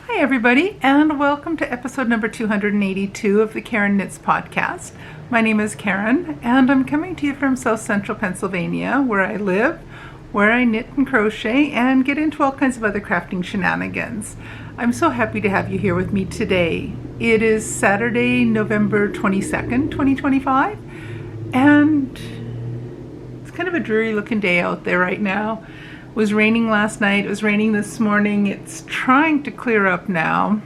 Hi everybody, and welcome to episode number 282 of the Karen Knits podcast. My name is Karen, and I'm coming to you from South Central Pennsylvania, where I live, where I knit and crochet and get into all kinds of other crafting shenanigans. I'm so happy to have you here with me today. It is Saturday, November 22nd, 2025, and it's kind of a dreary looking day out there right now. It was raining last night, it was raining this morning. It's trying to clear up now.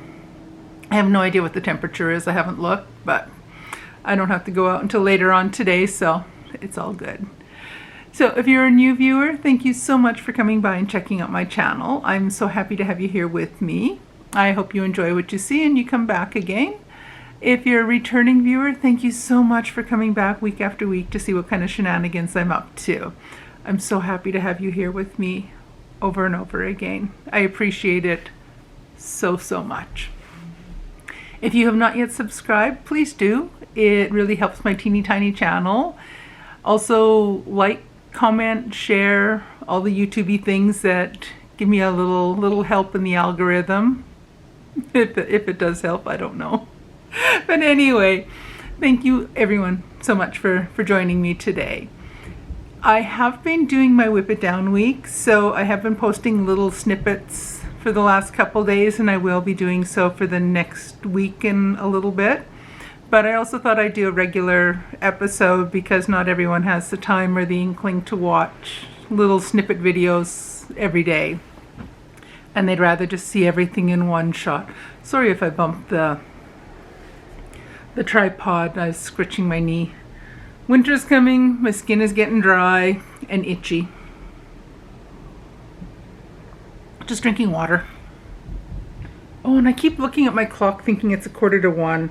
I have no idea what the temperature is. I haven't looked, but I don't have to go out until later on today, so it's all good. So if you're a new viewer, thank you so much for coming by and checking out my channel. I'm so happy to have you here with me. I hope you enjoy what you see and you come back again. If you're a returning viewer, thank you so much for coming back week after week to see what kind of shenanigans I'm up to. I'm so happy to have you here with me over and over again. I appreciate it so much. If you have not yet subscribed, please do. It really helps my teeny tiny channel. Also, like, comment, share, all the YouTubey things that give me a little help in the algorithm. If it does help, I don't know. But anyway, thank you everyone so much for joining me today. I have been doing my Whip It Down week, so I have been posting little snippets for the last couple days, and I will be doing so for the next week in a little bit. But I also thought I'd do a regular episode because not everyone has the time or the inkling to watch little snippet videos every day. And they'd rather just see everything in one shot. Sorry if I bumped the tripod. I was scritching my knee. Winter's coming, my skin is getting dry and itchy. Just drinking water. Oh, and I keep looking at my clock thinking it's 1:45.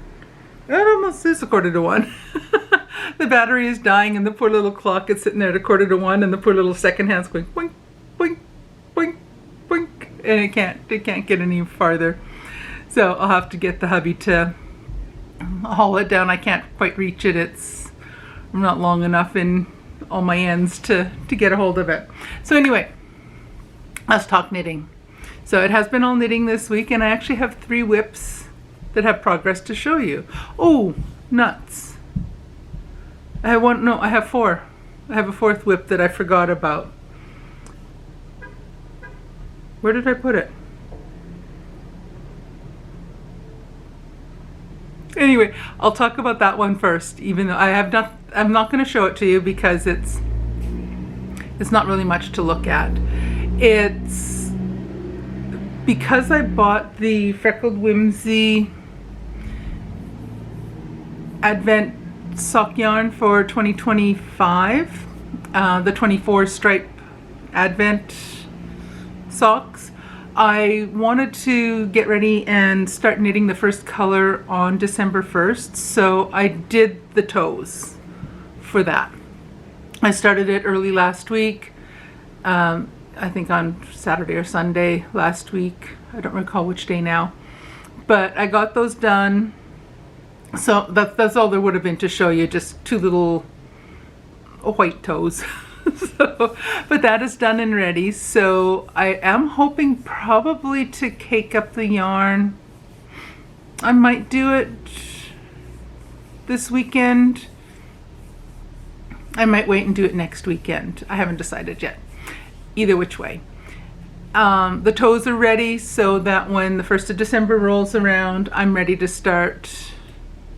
It almost is 1:45. The battery is dying and the poor little clock is sitting there at 1:45 and the poor little second hand's going boink, boink, boink, boink. And it can't get any farther. So I'll have to get the hubby to haul it down. I can't quite reach it. I'm not long enough in all my ends to get a hold of it. So anyway, let's talk knitting. So it has been all knitting this week, and I actually have 3 whips that have progress to show you. Oh, nuts. I have 4. I have a 4th whip that I forgot about. Where did I put it? Anyway, I'll talk about that one first, even though I'm not going to show it to you because it's not really much to look at. It's because I bought the Freckled Whimsy Advent sock yarn for 2025, the 24 stripe Advent socks. I wanted to get ready and start knitting the first color on December 1st, so I did the toes for that. I started it early last week, I think on Saturday or Sunday last week. I don't recall which day now, but I got those done. So that's all there would have been to show you, just 2 little white toes. But that is done and ready, so I am hoping probably to cake up the yarn. I might do it this weekend. I might wait and do it next weekend. I haven't decided yet. Either which way. The toes are ready so that when the 1st of December rolls around, I'm ready to start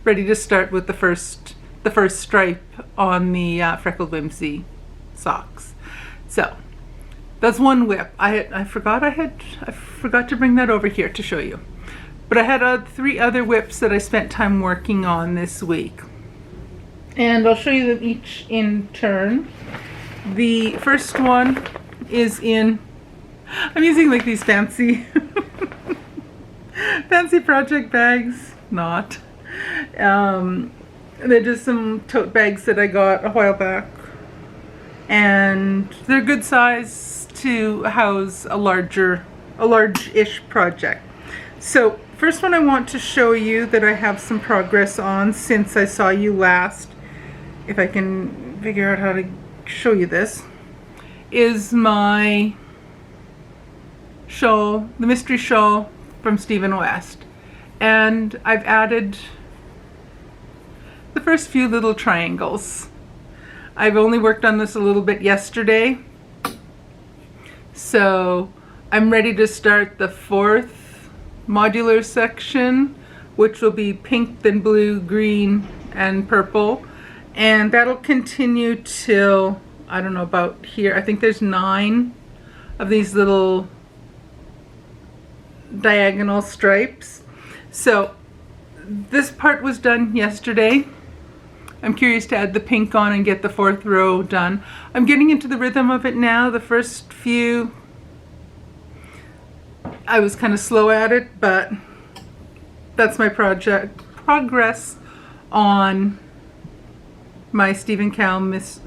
with the first stripe on the Freckled Whimsy socks. So that's one whip. I forgot to bring that over here to show you. But I had 3 other whips that I spent time working on this week, and I'll show you them each in turn. The first one is in, I'm using like these fancy project bags. Not they're just some tote bags that I got a while back, and they're good size to house a large-ish project. So first one I want to show you that I have some progress on since I saw you last, if I can figure out how to show you this, is my shawl, the mystery shawl from Stephen West. And I've added the first few little triangles. I've only worked on this a little bit yesterday, so I'm ready to start the 4th modular section, which will be pink, then blue, green, and purple. And that'll continue till, I don't know, about here. I think there's 9 of these little diagonal stripes. So this part was done yesterday. I'm curious to add the pink on and get the 4th row done. I'm getting into the rhythm of it now. The first few, I was kind of slow at it, but that's my progress on my Stephen West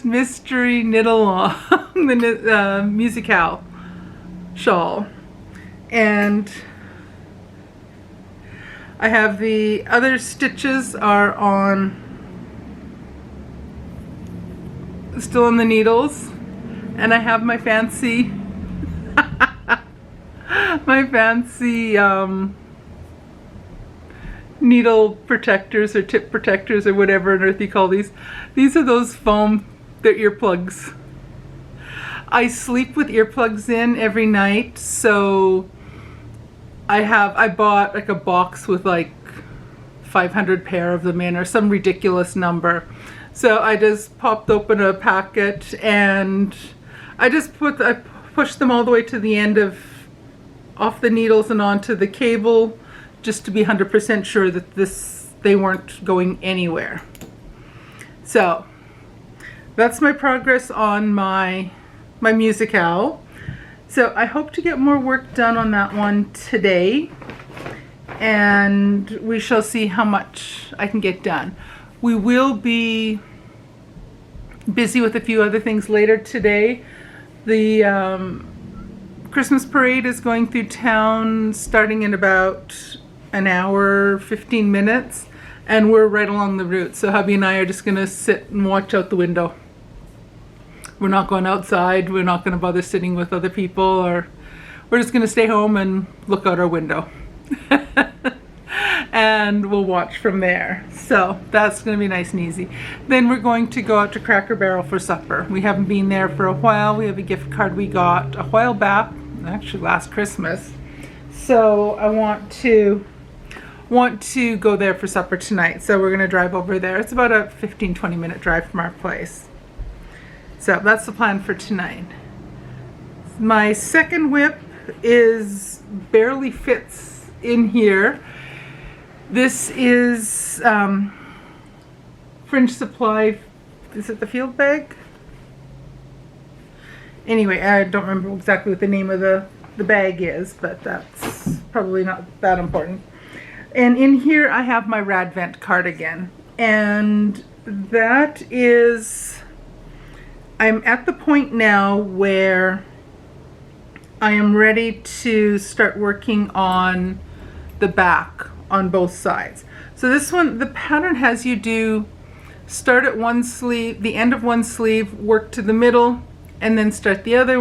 Mystery Knit Along, the Musicale shawl. And I have the other stitches are on, still on the needles, and I have my fancy my fancy needle protectors or tip protectors or whatever on earth you call these. These are those foam, they're earplugs. I sleep with earplugs in every night, so I bought like a box with like 500 pair of them in, or some ridiculous number. So I just popped open a packet and I pushed them all the way to the end off the needles and onto the cable, just to be 100% sure that they weren't going anywhere. So that's my progress on my Musicale. So I hope to get more work done on that one today, and we shall see how much I can get done. We will be busy with a few other things later today. The Christmas parade is going through town starting in about an hour, 15 minutes, and we're right along the route. So hubby and I are just gonna sit and watch out the window. We're not going outside, we're not gonna bother sitting with other people, or we're just gonna stay home and look out our window. And we'll watch from there. So that's gonna be nice and easy. Then we're going to go out to Cracker Barrel for supper. We haven't been there for a while. We have a gift card we got a while back, actually last Christmas. So I want to go there for supper tonight. So we're gonna drive over there. It's about a 15-20 minute drive from our place. So that's the plan for tonight. My second whip barely fits in here. This is Fringe Supply, is it the field bag? Anyway, I don't remember exactly what the name of the bag is, but that's probably not that important. And in here I have my Radvent cardigan, and that is, I'm at the point now where I am ready to start working on the back on both sides. So this one, the pattern has you start at one sleeve, the end of one sleeve, work to the middle, and then start the other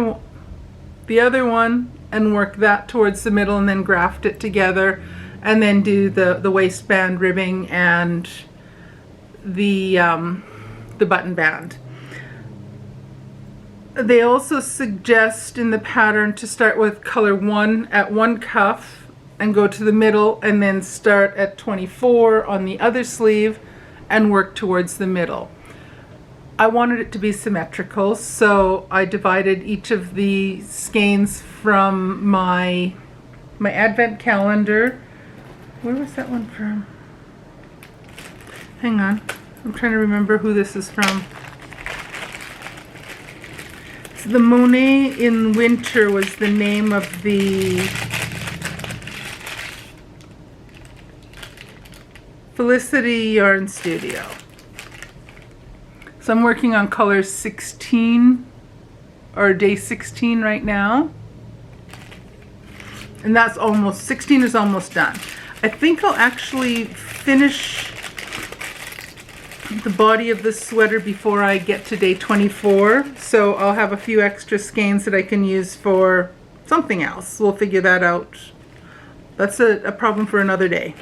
one and work that towards the middle, and then graft it together, and then do the waistband ribbing and the button band. They also suggest in the pattern to start with color 1 at one cuff and go to the middle, and then start at 24 on the other sleeve and work towards the middle. I wanted it to be symmetrical, so I divided each of the skeins from my advent calendar. Where was that one from? Hang on, I'm trying to remember who this is from. So the Monet in Winter was the name of the Felicity Yarn Studio. So I'm working on color 16, or day 16 right now. And that's 16 is almost done. I think I'll actually finish the body of this sweater before I get to day 24. So I'll have a few extra skeins that I can use for something else. We'll figure that out. That's a problem for another day.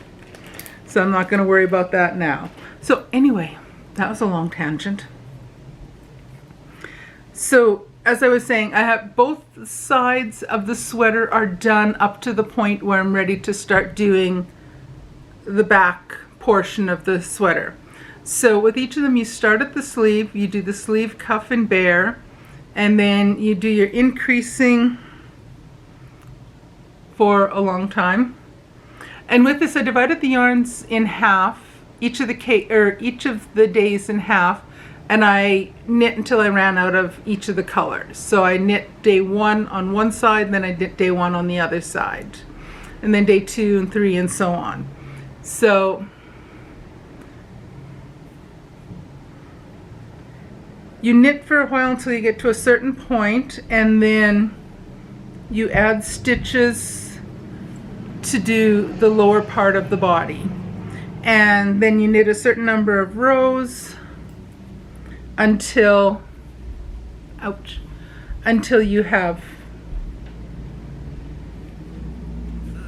So I'm not going to worry about that now. So anyway, that was a long tangent. So as I was saying, I have both sides of the sweater are done up to the point where I'm ready to start doing the back portion of the sweater. So with each of them, you start at the sleeve, you do the sleeve, cuff, and bare, and then you do your increasing for a long time. And with this, I divided the yarns in half, each of the days in half, and I knit until I ran out of each of the colors. So I knit day 1 on one side, and then I knit day 1 on the other side, and then day 2 and 3 and so on. So you knit for a while until you get to a certain point, and then you add stitches to do the lower part of the body. And then you knit a certain number of rows until you have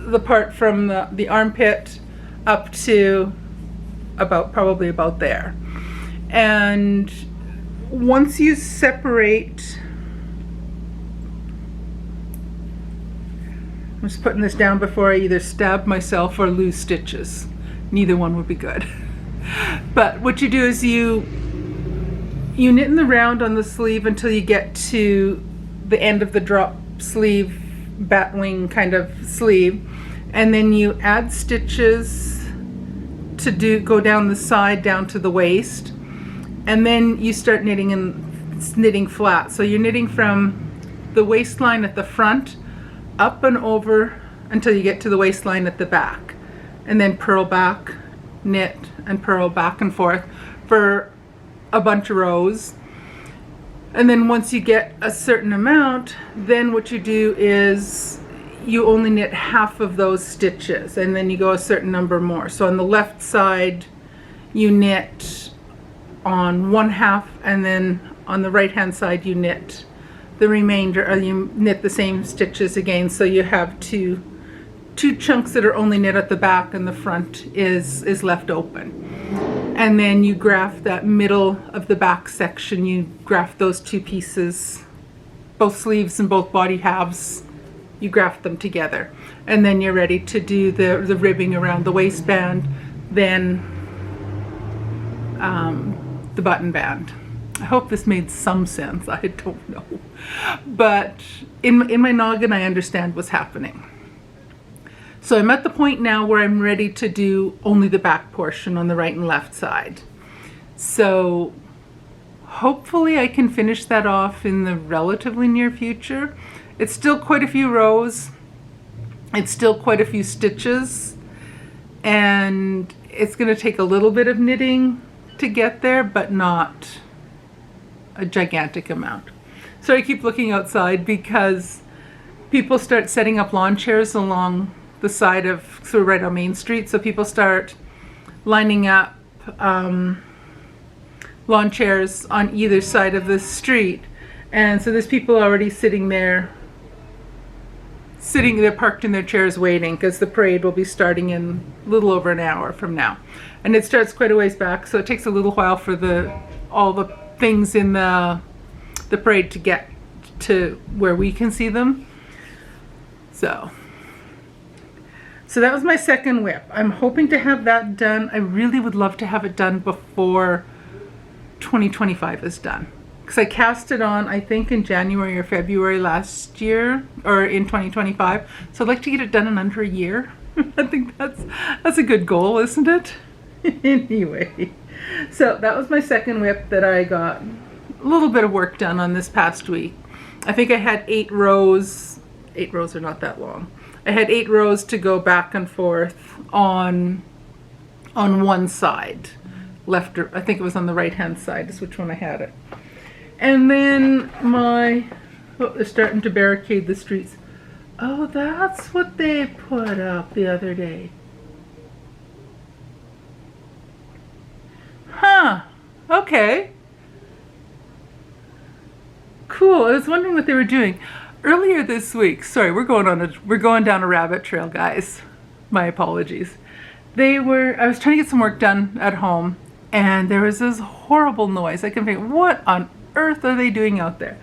the part from the armpit up to probably about there. And once you separate, I'm just putting this down before I either stab myself or lose stitches. Neither one would be good. But what you do is you knit in the round on the sleeve until you get to the end of the drop sleeve, bat wing kind of sleeve, and then you add stitches to go down the side down to the waist, and then you start knitting flat. So you're knitting from the waistline at the front up and over until you get to the waistline at the back, and then purl back, knit, and purl back and forth for a bunch of rows. And then once you get a certain amount, then what you do is you only knit half of those stitches, and then you go a certain number more. So on the left side you knit on one half, and then on the right hand side you knit the remainder, or you knit the same stitches again. So you have two chunks that are only knit at the back, and the front is left open. And then you graft that middle of the back section, you graft those two pieces, both sleeves and both body halves, you graft them together. And then you're ready to do the ribbing around the waistband, then the button band. I hope this made some sense. I don't know. But in my noggin, I understand what's happening. So I'm at the point now where I'm ready to do only the back portion on the right and left side. So hopefully I can finish that off in the relatively near future. It's still quite a few rows. It's still quite a few stitches. And it's going to take a little bit of knitting to get there, but not a gigantic amount. So I keep looking outside because people start setting up lawn chairs along the side of, so right on Main Street. So people start lining up lawn chairs on either side of the street. And so there's people already sitting there parked in their chairs waiting, because the parade will be starting in a little over an hour from now. And it starts quite a ways back, so it takes a little while for all the things in the parade to get to where we can see them. So that was my second whip. I'm hoping to have that done. I really would love to have it done before 2025 is done, because I cast it on, I think, in January or February last year, or in 2025. So I'd like to get it done in under a year. I think that's a good goal, isn't it? Anyway, so that was my second whip that I got a little bit of work done on this past week. I think I had 8 rows. 8 rows are not that long. I had 8 rows to go back and forth on one side. Left, or I think it was on the right hand side is which one I had it. And then they're starting to barricade the streets. Oh, that's what they put up the other day. Huh, okay. Cool, I was wondering what they were doing. earlier this week, sorry, we're going down a rabbit trail, guys. My apologies. I was trying to get some work done at home, and there was this horrible noise. I couldn't think, what on earth are they doing out there?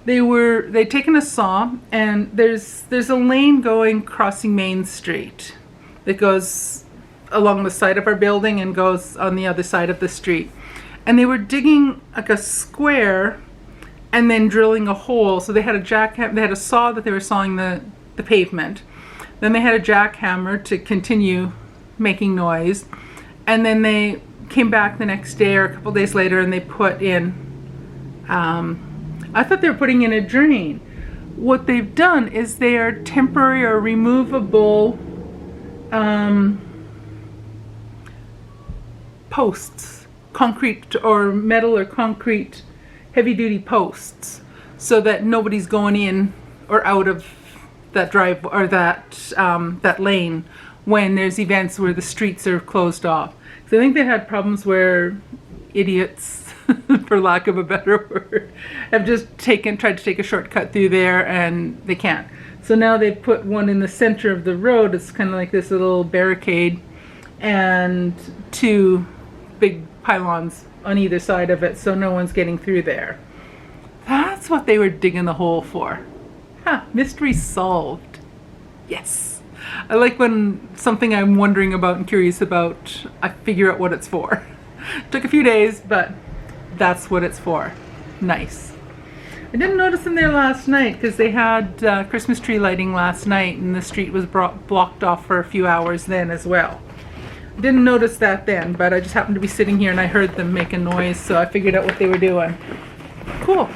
They'd taken a saw, and there's a lane crossing Main Street that goes along the side of our building and goes on the other side of the street. And they were digging like a square and then drilling a hole. So they had a saw that they were sawing the pavement. Then they had a jackhammer to continue making noise. And then they came back the next day or a couple days later and they put in, I thought they were putting in a drain. What they've done is they are temporary or removable posts, concrete or metal or concrete heavy-duty posts, so that nobody's going in or out of that drive or that lane when there's events where the streets are closed off. So I think they had problems where idiots, for lack of a better word, have just tried to take a shortcut through there and they can't. So now they've put one in the center of the road. It's kind of like this little barricade and two big pylons on either side of it, so no one's getting through there. That's what they were digging the hole for. Mystery solved. Yes. I like when something I'm wondering about and curious about, I figure out what it's for. Took a few days, but that's what it's for. Nice. I didn't notice them there last night because they had Christmas tree lighting last night and the street was blocked off for a few hours then as well. Didn't notice that then, but I just happened to be sitting here and I heard them make a noise, so I figured out what they were doing. Cool.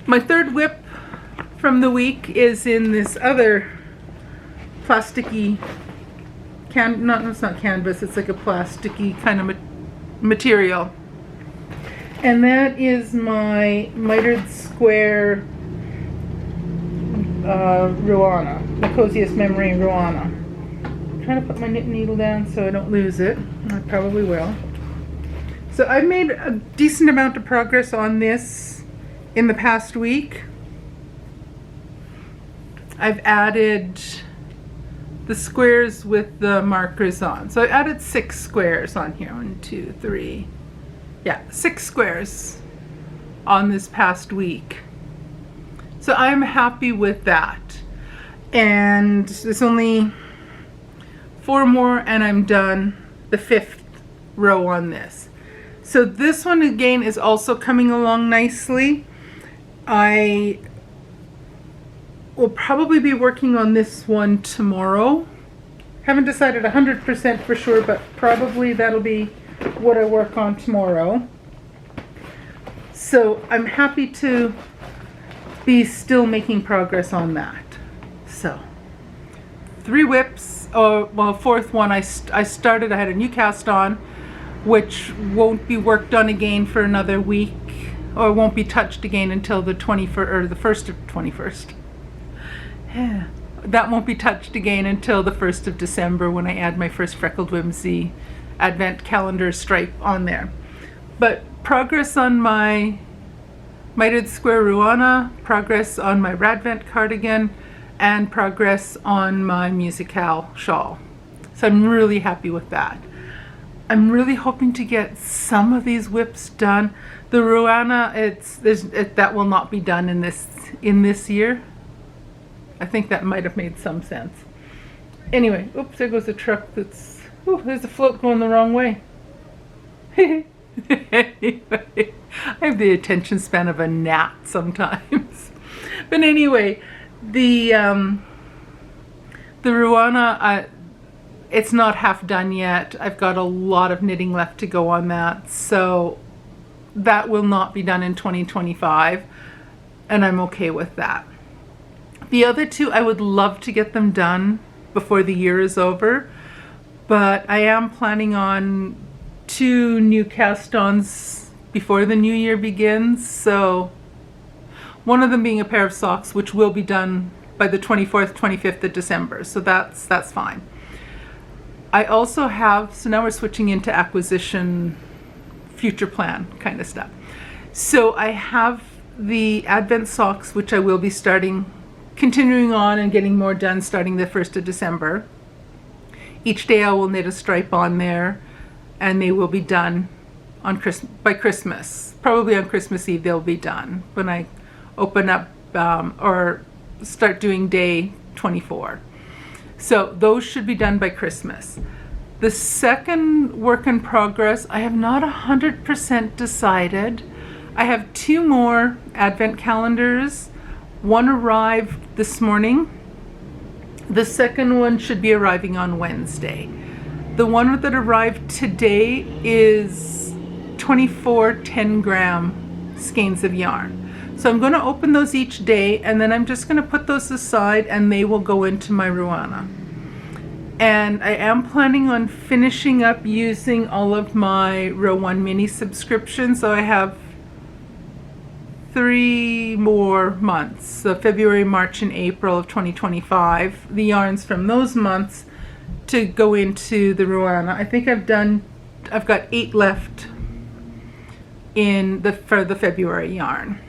My third whip from the week is in this other plasticky it's not canvas, it's like a plasticky kind of material. And that is my mitered square Ruana, the Coziest Memory Ruana. Trying to put my knit needle down so I don't lose it. I probably will. So I've made a decent amount of progress on this in the past week. I've added the squares with the markers on. So I added 6 squares on here. 1, 2, 3. Yeah, 6 squares on this past week. So I'm happy with that. And there's only 4 more and I'm done the 5th row on this. So this one again is also coming along nicely. I will probably be working on this one tomorrow. Haven't decided 100% for sure, but probably that'll be what I work on tomorrow. So I'm happy to be still making progress on that. So 3 whips, well, 4th one I started, I had a new cast on, which won't be worked on again for another week, or won't be touched again until the 21st, or the 1st of 21st. Yeah. That won't be touched again until the 1st of December when I add my first Freckled Whimsy advent calendar stripe on there. But progress on my mitered square Ruana, progress on my Radvent cardigan, and progress on my Musicale shawl. So I'm really happy with that. I'm really hoping to get some of these whips done. The Ruana, that will not be done in this year. I think that might have made some sense. Anyway, oops, there goes a truck there's a float going the wrong way. Anyway, I have the attention span of a gnat sometimes. But anyway, the Ruana, it's not half done yet. I've got a lot of knitting left to go on that, so that will not be done in 2025, and I'm okay with that. The other 2, I would love to get them done before the year is over, but I am planning on 2 new cast-ons before the new year begins, so one of them being a pair of socks, which will be done by the 24th, 25th of December, so that's fine. I also have, so now we're switching into acquisition, future plan kind of stuff. So I have the Advent socks, which I will be continuing on and getting more done starting the 1st of December. Each day I will knit a stripe on there, and they will be done by Christmas. Probably on Christmas Eve they'll be done when I open up or start doing day 24. So those should be done by Christmas. The second work in progress, I have not 100% decided. I have 2 more Advent calendars. One arrived this morning. The second one should be arriving on Wednesday. The one that arrived today is 24 10-gram skeins of yarn. So I'm going to open those each day, and then I'm just going to put those aside and they will go into my Ruana. And I am planning on finishing up using all of my Row 1 mini subscriptions. So I have 3 more months, so February, March, and April of 2025, the yarns from those months to go into the Ruana. I think I've got 8 left for the February yarn.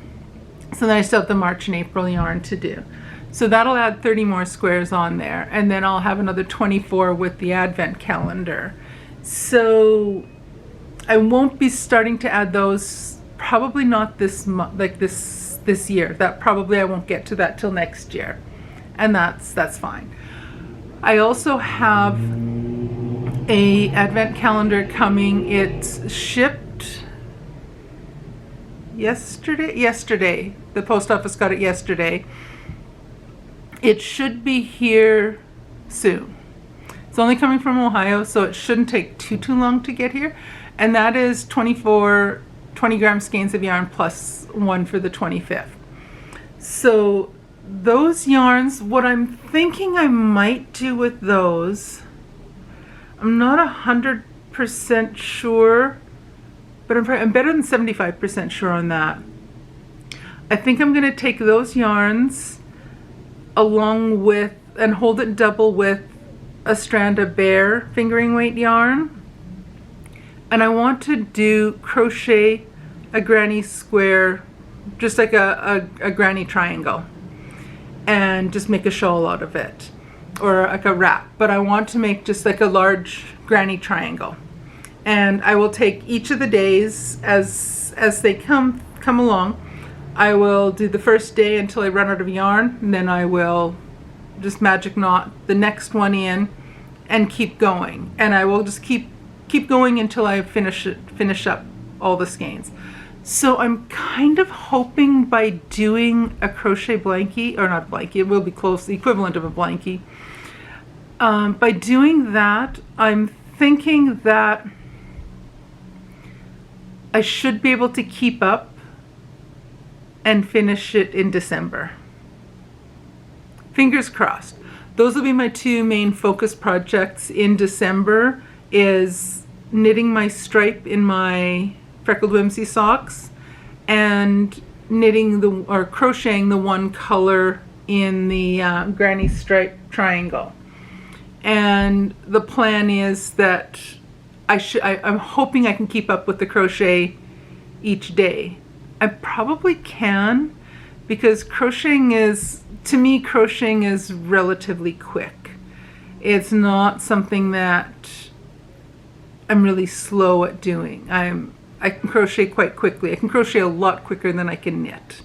So then I still have the March and April yarn to do. So that'll add 30 more squares on there, and then I'll have another 24 with the Advent calendar. So I won't be starting to add those probably not this year. That probably I won't get to that till next year, and that's fine. I also have a Advent calendar coming. It's shipped yesterday. The post office got it yesterday. It should be here soon. It's only coming from Ohio, so it shouldn't take too long to get here. And that is 20-gram skeins of yarn plus 1 for the 25th. So those yarns, what I'm thinking I might do with those, I'm not 100% sure, but I'm better than 75% sure on that. I think I'm going to take those yarns along with and hold it double with a strand of bare fingering weight yarn. And I want to crochet a granny square, just like a granny triangle, and just make a shawl out of it, or like a wrap. But I want to make just like a large granny triangle. And I will take each of the days as they come along. I will do the first day until I run out of yarn, and then I will just magic knot the next one in and keep going. And I will just keep going until I finish up all the skeins. So I'm kind of hoping by doing a crochet blankie, or not blankie, it will be close, the equivalent of a blankie. By doing that, I'm thinking that I should be able to keep up and finish it in December. Fingers crossed. Those will be my 2 main focus projects in December, is knitting my stripe in my Freckled Whimsy socks and crocheting the 1 color in the granny stripe triangle. And the plan is that I'm hoping I can keep up with the crochet each day. I probably can, because crocheting is relatively quick. It's not something that I'm really slow at doing. I can crochet quite quickly. I can crochet a lot quicker than I can knit.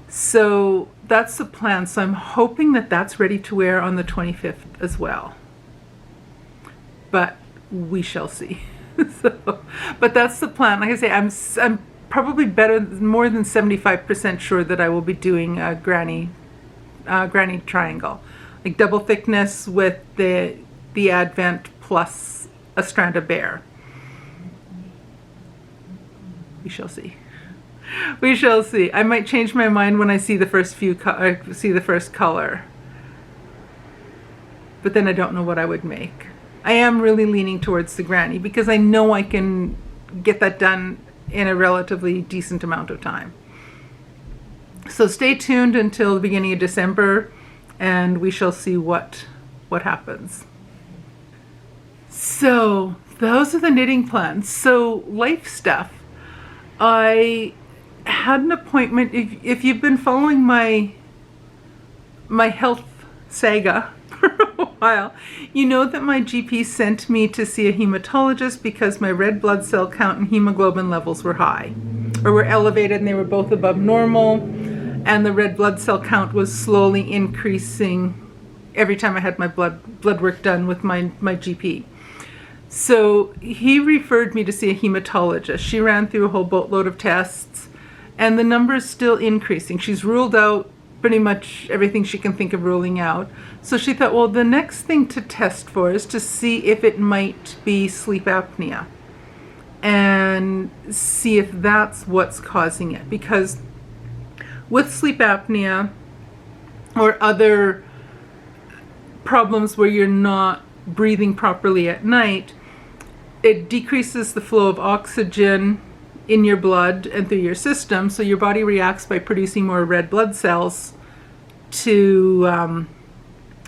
So that's the plan. So I'm hoping that that's ready to wear on the 25th as well. But we shall see. But that's the plan. Like I say, I'm probably more than 75% sure that I will be doing a granny triangle, like double thickness with the Advent plus a strand of bare. We shall see. We shall see. I might change my mind when I see the first color. But then I don't know what I would make. I am really leaning towards the granny because I know I can get that done in a relatively decent amount of time. So stay tuned until the beginning of December and we shall see what happens. So those are the knitting plans. So life stuff. I had an appointment. If you've been following my health saga for a while, you know that my GP sent me to see a hematologist because my red blood cell count and hemoglobin levels were high, or were elevated, and they were both above normal, and the red blood cell count was slowly increasing every time I had my blood work done with my GP. So he referred me to see a hematologist. She ran through a whole boatload of tests, and the number is still increasing. She's ruled out pretty much everything she can think of ruling out. So she thought, well, the next thing to test for is to see if it might be sleep apnea and see if that's what's causing it. Because with sleep apnea or other problems where you're not breathing properly at night, it decreases the flow of oxygen in your blood and through your system, so your body reacts by producing more red blood cells to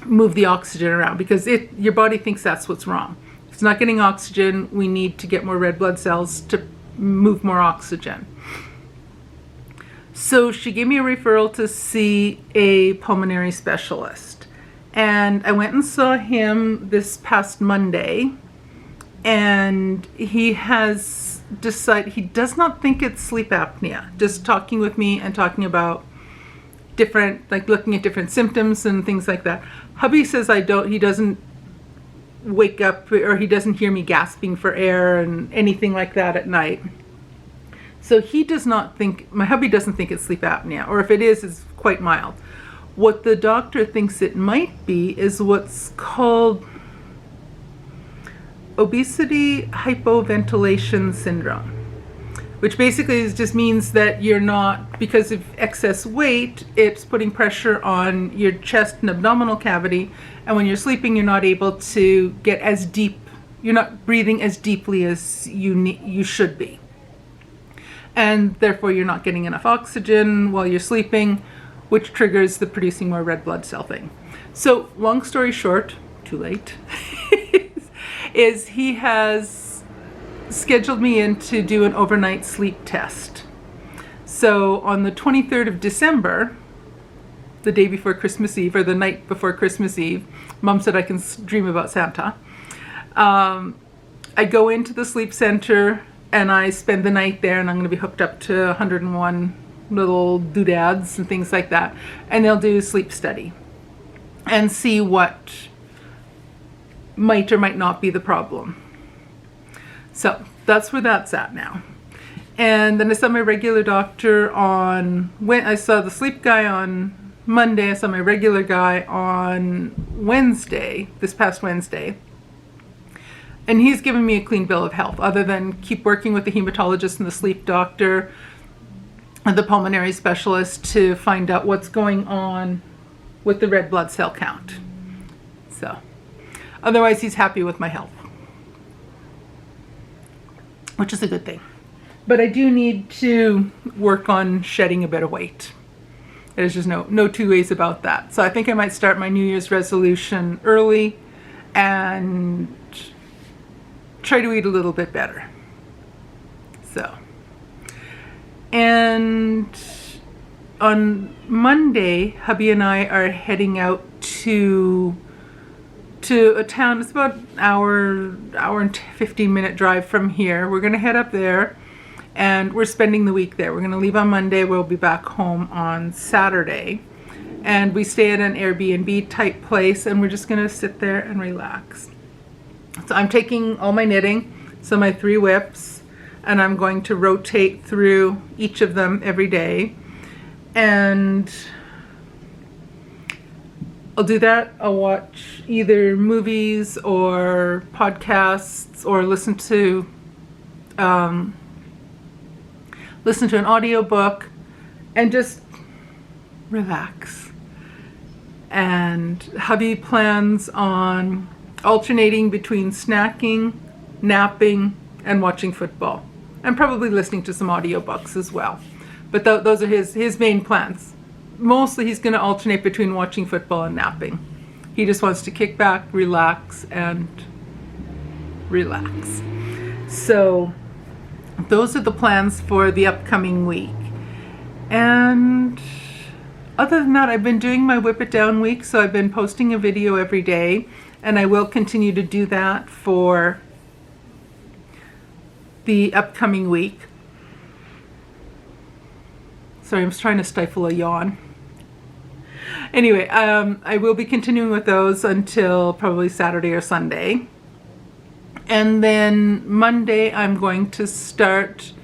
move the oxygen around, because your body thinks that's what's wrong. It's not getting oxygen. We need to get more red blood cells to move more oxygen. So she gave me a referral to see a pulmonary specialist, and I went and saw him this past Monday. And he has decided he does not think it's sleep apnea. Just talking with me and talking about different, like looking at different symptoms and things like that. Hubby says he doesn't wake up, or he doesn't hear me gasping for air and anything like that at night. So he does not think, my hubby doesn't think it's sleep apnea, or if it is, it's quite mild. What the doctor thinks it might be is what's called obesity hypoventilation syndrome, which basically just means that you're not, because of excess weight, it's putting pressure on your chest and abdominal cavity, and when you're sleeping, you're not able to get as deep, you're not breathing as deeply as you should be, and therefore you're not getting enough oxygen while you're sleeping, which triggers the producing more red blood cell thing. So long story short, too late, is he has scheduled me in to do an overnight sleep test. So on the 23rd of December, the day before Christmas Eve, or the night before Christmas Eve, Mom said I can dream about Santa. I go into the sleep center and I spend the night there, and I'm going to be hooked up to 101 little doodads and things like that. And they'll do a sleep study and see what might or might not be the problem. So that's where that's at now. And then I saw my regular doctor I saw the sleep guy on Monday. I saw my regular guy on Wednesday, this past Wednesday. And he's given me a clean bill of health, other than keep working with the hematologist and the sleep doctor and the pulmonary specialist to find out what's going on with the red blood cell count. So otherwise, he's happy with my health, which is a good thing. But I do need to work on shedding a bit of weight. There's just no two ways about that. So I think I might start my New Year's resolution early and try to eat a little bit better. So, and on Monday, hubby and I are heading out to a town. It's about an hour and 15-minute drive from here. We're going to head up there, and we're spending the week there. We're going to leave on Monday. We'll be back home on Saturday, and we stay at an Airbnb type place, and we're just going to sit there and relax. So I'm taking all my knitting, so my 3 whips, and I'm going to rotate through each of them every day, and I'll do that. I'll watch either movies or podcasts, or listen to an audiobook, and just relax. And hubby plans on alternating between snacking, napping, and watching football, and probably listening to some audiobooks as well. But those are his main plans. Mostly he's going to alternate between watching football and napping. He just wants to kick back, relax, and relax. So those are the plans for the upcoming week. And other than that, I've been doing my Whip It Down week, so I've been posting a video every day, and I will continue to do that for the upcoming week. Sorry, I'm just trying to stifle a yawn. Anyway, I will be continuing with those until probably Saturday or Sunday. And then Monday, I'm going to start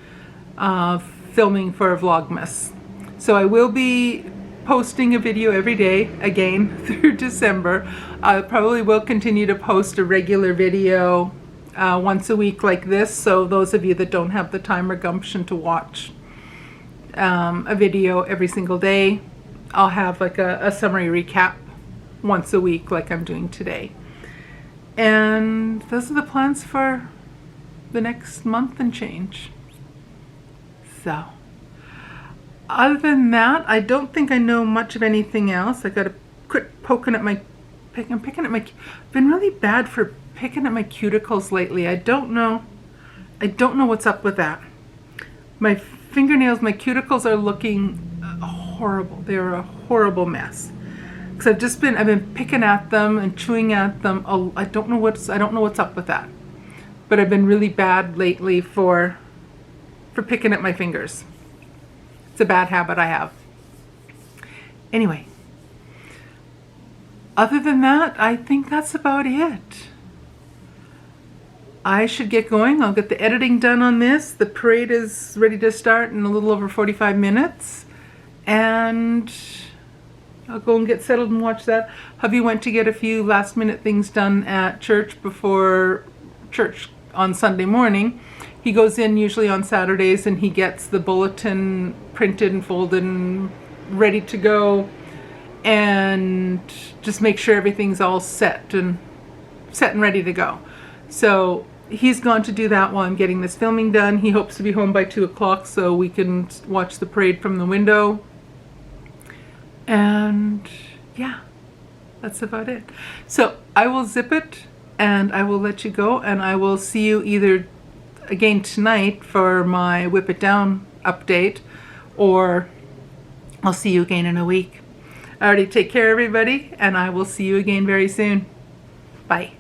filming for Vlogmas. So I will be posting a video every day again through December. I probably will continue to post a regular video once a week like this. So those of you that don't have the time or gumption to watch a video every single day, I'll have like a summary recap once a week like I'm doing today. And those are the plans for the next month and change. So, other than that, I don't think I know much of anything else. I gotta quit poking at my, I'm picking at my, been really bad for picking at my cuticles lately. I don't know what's up with that. My fingernails, my cuticles are looking horrible. They're a horrible mess. Because I've been picking at them and chewing at them. I don't know what's up with that. But I've been really bad lately for picking at my fingers. It's a bad habit I have. Anyway, other than that, I think that's about it. I should get going. I'll get the editing done on this. The parade is ready to start in a little over 45 minutes. And I'll go and get settled and watch that. Hubby went to get a few last minute things done at church before church on Sunday morning. He goes in usually on Saturdays and he gets the bulletin printed and folded and ready to go, and just make sure everything's all set and ready to go. So he's gone to do that while I'm getting this filming done. He hopes to be home by 2 o'clock so we can watch the parade from the window. And yeah, that's about it. So I will zip it and I will let you go, and I will see you either again tonight for my Whip It Down update, or I'll see you again in a week. Alrighty, take care everybody, and I will see you again very soon. Bye.